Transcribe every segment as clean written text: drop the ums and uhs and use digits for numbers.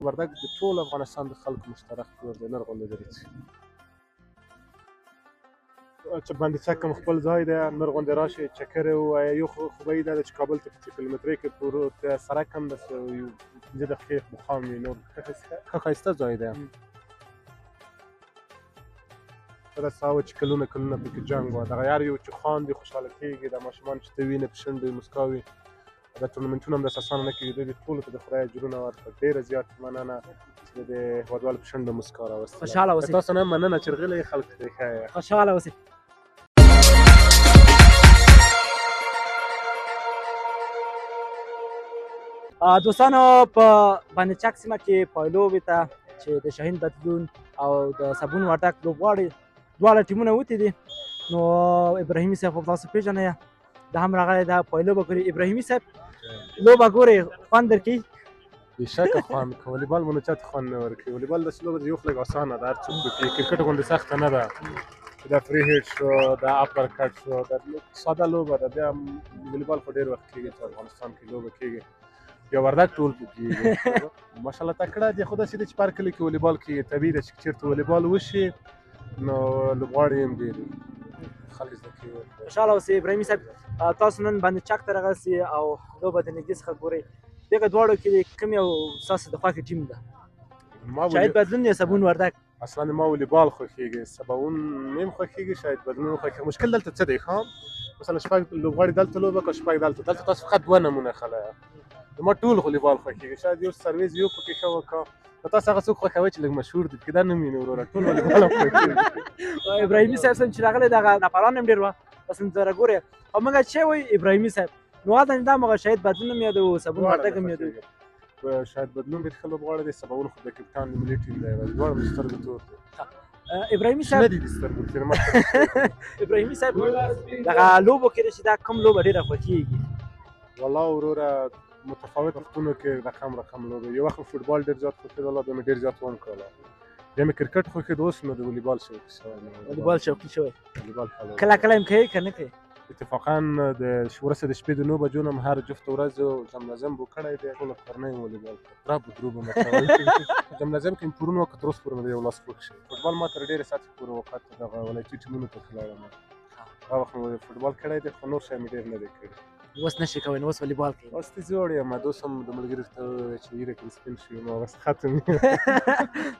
وردګ د ټول افغانستان د خلکو مشترک کور دی، نر غونډې درې چې باندې څکم خپل ځای دی، نر غونډې راشي چکر یې ووایه. یو خوبۍ دا ده چې کابل ته په کیلومترۍ کې پروت دی، سړک هم داسې یو 5 دقیقې مقام وي. نور ښه ښایسته ځای دی. داسې هوا چې کلونه پکې جنګ وه، دغه هر یو چې خاندي خوشحاله کېږي، دا ماشومان چې ته وینې په شونډو یې موسکا وي. دا ټورنمنټونه هم داسې اسانه نه کېږي. دوی ټولو ته د خدای اجرونه ورکړه. ډېره زیاته مننه چې د هېوادوالو په شونډو موسکا راوستله. خوشحاله اوسئ. تاسو نه مننه چې غلي خلک پرې ښایي. خوشحاله اوسئ. دوستانو په باندې چک سیمه کې پایلوبې ته چې د شاهین بدلون او د صابون وردګ لوبغاړي دواړه ټیمونه وتې دي، نو ابراهیمي صاحب خو تاسو پېژنئ، دا هم راغلی دا پایلوبه ګوري. ابراهیمي صاحب لوبه ګورې خوند درکوي؟ بېشکه خوند کوي. والیبال مو نه چاته خوند نه ورکوي. والیبال داسې لوبه ده یو خو لږ اسانه ده، هر څوک پکې. کرکټ غوندې سخته نه ده. دا فری هیټ شو، دا اپر کټ شو، دا ساده لوبه ده. بیا والیبال خو ډېر وخت کېږي چې افغانستان کې لوبه کېږي. یا وردګ ټول پکې ماشاءالله تکړه دي. خو داسې ده چې په هر کلي کې والیبال کېږي. طبیعي ده چې چېرته والیبال وشي نو لوبغاړي هم ډېر وي، خلک زده کوي. خوشحاله اوسئ. ابراهیمي صاحب تاسو نن باندې چک ته راغلسئ او لوبه د نږدې څخه ګورئ. دغه دواړو کې کوم یو ستاسو د خوښې ټیم ده؟ شاهین بدلون یا صابون وردګ؟ اصلا ما والیبال خوښېږي، صابون مې هم خوښېږي، شاید بدلون خوښېږي. مشکل دلته څه دی ښه مثلا شپږ لوبغاړي دلته لوبه کوي، شپږ دلته تاسو فقط 2 نمونه خلک. ما ټول والیبال خوښېږي. شاید یو سرویس یو پکې ښه وکړه. نو تاسو هغه څوک خوښوئ چې لږ مشهور دي پکې، دا نه وینئ وروره. ټول والیبال هم خوښېږي. ابراهیمي صاحب چې راغلی دغه نفران هم ډېر وه، بس نظاره ګورې او موږ چې وایي ابراهیمي صاحب نو هلته دا مغه شاهید بدلون هم یادوو، صابون وردګ هم یادوو. شاید بدلون ډېر ښه لوبغاړی دی، صابون خو د کپټان د ملي ټیم دی، دواړه د سترګو تور دي. ابراهیمي صاحب نه دي د سترګو تېر ابراهیمي صاحب دغه لوبو کې چې دا کوم لوبه ډېره خوښېږي؟ والله وروره متفاوت وختونو کې رقم لوبې. یو وخت فوټبال ډېر زیات خوښېدله، بیا مې ډېر زیات وم کړله. بیا مې کرکټ خوښېده، اوس نو د والیبال شوقي شوی. والیبال شوقي شوی. والیبال کله هم کوئ که نه کوئ؟ اتفاقا د ورسته د شپې د 9 بجو نه هر جفت ورځ جمنازم بو کړی دی. ټوله کورنۍ والیبال کوي. درب دروبه مې کول. جمنازم کې مې پرون وکړ، تر اوسه پورې مې یو لاس خوږ شي. فوټبال ما تر ډېرې ساعتې پورې وقت دغه ولایتي ټیمونو ته تللی یم. هغه وخت مې فوټبال کړی دی، خو نور شی مې ډېر نه دی کړی. اوس نشئ کوئ نو اوس والیبال کوئ؟ اوس ته زوړ یم. دوست هم د ملګري ته وویل چې ایره کې سپین شوي، نو بس ختم.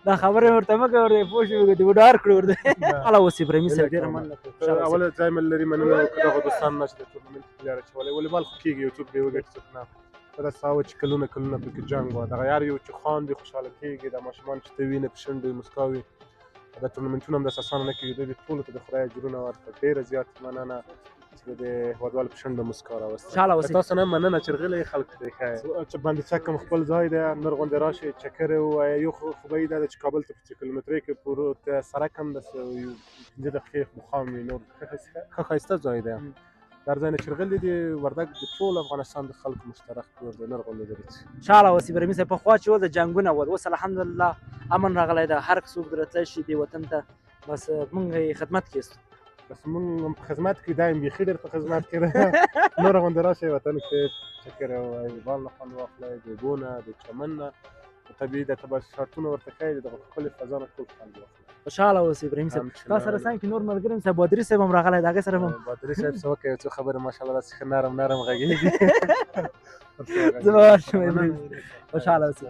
دا خبرې ورته مه کوه، ورته پوه شوې د وډار کړو ورته. هله اوس ابراهیمي صاحب ډېره مننه. اوله ځای مې لري مننه وکړه دغه دوستان نه چې د ټورنمنټ پلیر اچولی. والیبال خو کېږي، یو څوک دې وګټي څوک نه. په داسې هوا چې کلونه پکې جنګ وه، دغه هر یو چې خاندي خوشحاله کېږي، دا ماشومان چې ته وینې په شونډو یې موسکا وي. دا ټورنمنټونه هم داسې اسانه نه کېږي. دوی ټولو ته د خدای اجرونه ورکړه. ډېره زیاته مننه چې د هېوادوالو په شونډو موسکا راوستله. خوشحاله اوسئ. تاسو نه مننه چې غلي خلک پرې ښایي. چې باندې څکم خپل ځای دی، نر غونډې راشي چکر یې ووایه. یو خوبۍ دا ده چې کابل ته په کیلومترۍ کې پروت دی، سړک هم داسې یو 5 دقیقې مقام وي. نور ښه ښایسته ځای دی. در ځای نه چې غلي دي وردګ د ټول افغانستان د خلکو مشترک کور دی، نر غونډې درې. خوشحاله اوسئ. ابراهیمي صاحب پخوا چې ول د جنګونه ول، اوس الحمدلله امن راغلی ده، هر څوک درتلی شي دې وطن ته، بس موږ یې خدمت کې یو. بس موږ هم په خدمت کې دا یم، بیخي ډېر په خدمت کې ده. نوره غونډې راشئ وطن کې چکر یې ووایئ، والیبال نه خوند واخلئ، د اوبو نه، د چمن نه. طبیعي ده، ته به شرطونه ورته ښایي، دغه ښکلې فضا نه ټول خوند واخلئ. خوشحاله اوسئ ابراهیمي صاحب. تا سره څنګ کې نور ملګري هم بادري صاحب هم راغلی، د هغې سره هم بادري صاحب څه وکړي، یو څو خبرې ماشاءالله داسې ښه نرم غږېږي. زه به ورشم ابراهیمي. خوشحاله اوسئ.